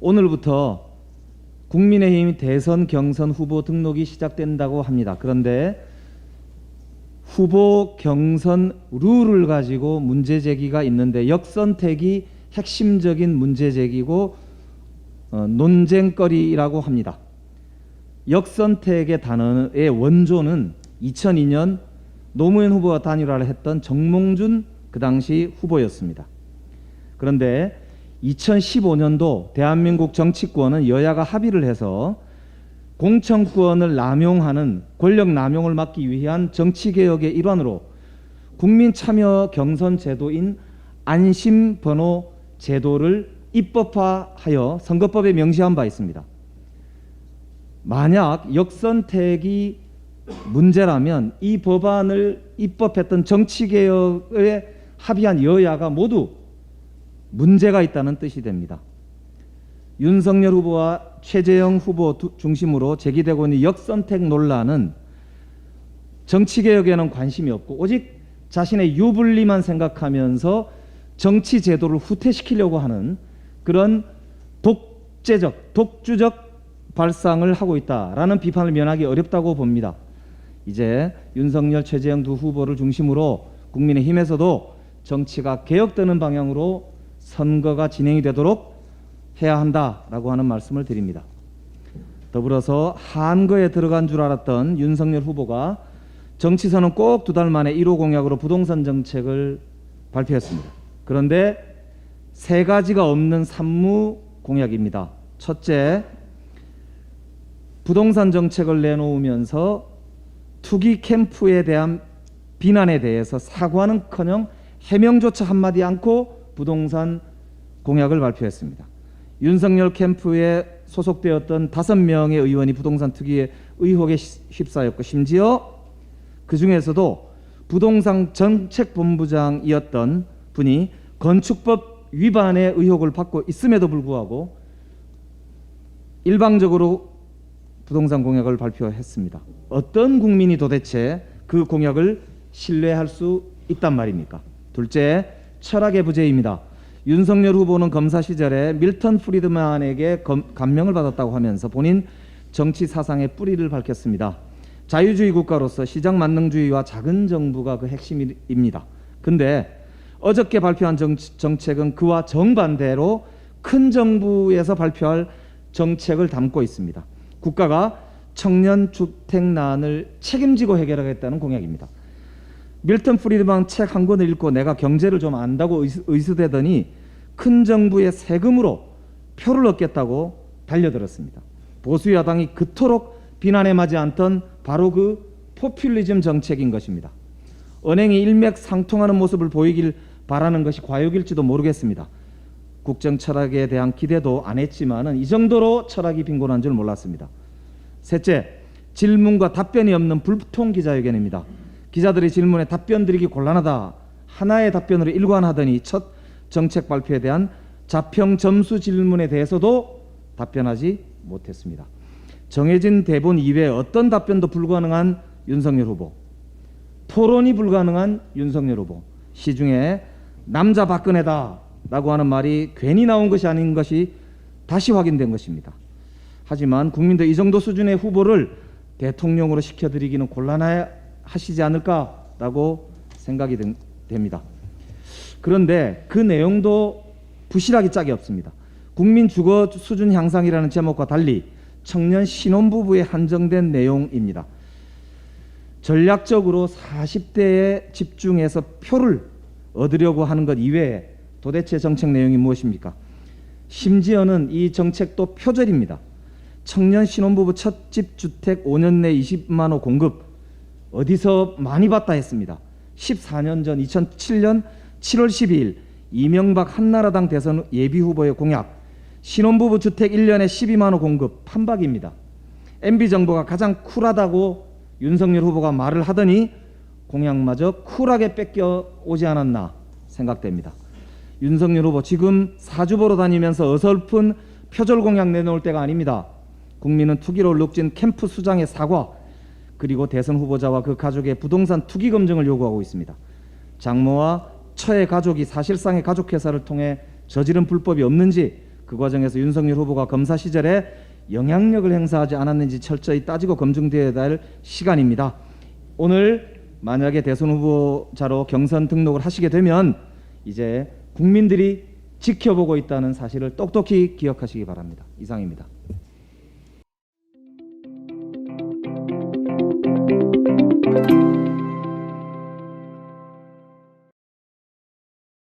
오늘부터 국민의힘 대선 경선 후보 등록이 시작된다고 합니다. 그런데 후보 경선 룰을 가지고 문제 제기가 있는데 역선택이 핵심적인 문제 제기고 논쟁거리라고 합니다. 역선택의 단어의 원조는 2002년 노무현 후보와 단일화를 했던 정몽준 그 당시 후보였습니다. 그런데 2015년도 대한민국 정치권은 여야가 합의를 해서 공천권을 남용하는 권력 남용을 막기 위한 정치개혁의 일환으로 국민참여 경선 제도인 안심번호 제도를 입법화하여 선거법에 명시한 바 있습니다. 만약 역선택이 문제라면 이 법안을 입법했던 정치개혁에 합의한 여야가 모두 문제가 있다는 뜻이 됩니다. 윤석열 후보와 최재형 후보 중심으로 제기되고 있는 역선택 논란은 정치개혁에는 관심이 없고 오직 자신의 유불리만 생각하면서 정치 제도를 후퇴시키려고 하는 그런 독재적, 독주적 발상을 하고 있다라는 비판을 면하기 어렵다고 봅니다. 이제 윤석열, 최재형 두 후보를 중심으로 국민의힘에서도 정치가 개혁되는 방향으로 선거가 진행이 되도록 해야 한다라고 하는 말씀을 드립니다. 더불어서 한거에 들어간 줄 알았던 윤석열 후보가 정치선은 꼭 2달 만에 1호 공약으로 부동산 정책을 발표했습니다. 그런데 3가지가 없는 산무 공약입니다. 첫째, 부동산 정책을 내놓으면서 투기 캠프에 대한 비난에 대해서 사과는커녕 해명조차 한마디 않고 부동산 공약을 발표했습니다. 윤석열 캠프에 소속되었던 5명의 의원이 부동산 투기의 의혹에 휩싸였고 심지어 그 중에서도 부동산 정책본부장이었던 분이 건축법 위반의 의혹을 받고 있음에도 불구하고 일방적으로 부동산 공약을 발표했습니다. 어떤 국민이 도대체 그 공약을 신뢰할 수 있단 말입니까? 둘째, 철학의 부재입니다. 윤석열 후보는 검사 시절에 밀턴 프리드만에게 감명을 받았다고 하면서 본인 정치 사상의 뿌리를 밝혔습니다. 자유주의 국가로서 시장 만능주의와 작은 정부가 그 핵심입니다. 근데 어저께 발표한 정책은 그와 정반대로 큰 정부에서 발표할 정책을 담고 있습니다. 국가가 청년 주택난을 책임지고 해결하겠다는 공약입니다. 밀턴 프리드만 책 한 권을 읽고 내가 경제를 좀 안다고 의수되더니 큰 정부의 세금으로 표를 얻겠다고 달려들었습니다. 보수 야당이 그토록 비난에 맞지 않던 바로 그 포퓰리즘 정책인 것입니다. 은행이 일맥상통하는 모습을 보이길 바라는 것이 과욕일지도 모르겠습니다. 국정 철학에 대한 기대도 안 했지만은 이 정도로 철학이 빈곤한 줄 몰랐습니다. 셋째, 질문과 답변이 없는 불통 기자회견입니다. 기자들의 질문에 답변 드리기 곤란하다. 하나의 답변으로 일관하더니 첫 정책 발표에 대한 자평 점수 질문에 대해서도 답변하지 못했습니다. 정해진 대본 이외에 어떤 답변도 불가능한 윤석열 후보, 토론이 불가능한 윤석열 후보, 시중에 남자 박근혜다 라고 하는 말이 괜히 나온 것이 아닌 것이 다시 확인된 것입니다. 하지만 국민도 이 정도 수준의 후보를 대통령으로 시켜드리기는 곤란하시지 않을까라고 생각이 됩니다. 그런데 그 내용도 부실하기 짝이 없습니다. 국민 주거 수준 향상이라는 제목과 달리 청년 신혼부부에 한정된 내용입니다. 전략적으로 40대에 집중해서 표를 얻으려고 하는 것 이외에 도대체 정책 내용이 무엇입니까? 심지어는 이 정책도 표절입니다. 청년 신혼부부 첫집 주택 5년 내 20만 호 공급 어디서 많이 봤다 했습니다. 14년 전 2007년 7월 12일 이명박 한나라당 대선 예비후보의 공약 신혼부부 주택 1년에 12만 호 공급 판박입니다. MB정부가 가장 쿨하다고 윤석열 후보가 말을 하더니 공약마저 쿨하게 뺏겨오지 않았나 생각됩니다. 윤석열 후보 지금 사주 보러 다니면서 어설픈 표절 공약 내놓을 때가 아닙니다. 국민은 투기로 룩진 캠프 수장의 사과 그리고 대선 후보자와 그 가족의 부동산 투기 검증을 요구하고 있습니다. 장모와 처의 가족이 사실상의 가족회사를 통해 저지른 불법이 없는지 그 과정에서 윤석열 후보가 검사 시절에 영향력을 행사하지 않았는지 철저히 따지고 검증되어야 할 시간입니다. 오늘 만약에 대선 후보자로 경선 등록을 하시게 되면 이제 국민들이 지켜보고 있다는 사실을 똑똑히 기억하시기 바랍니다. 이상입니다.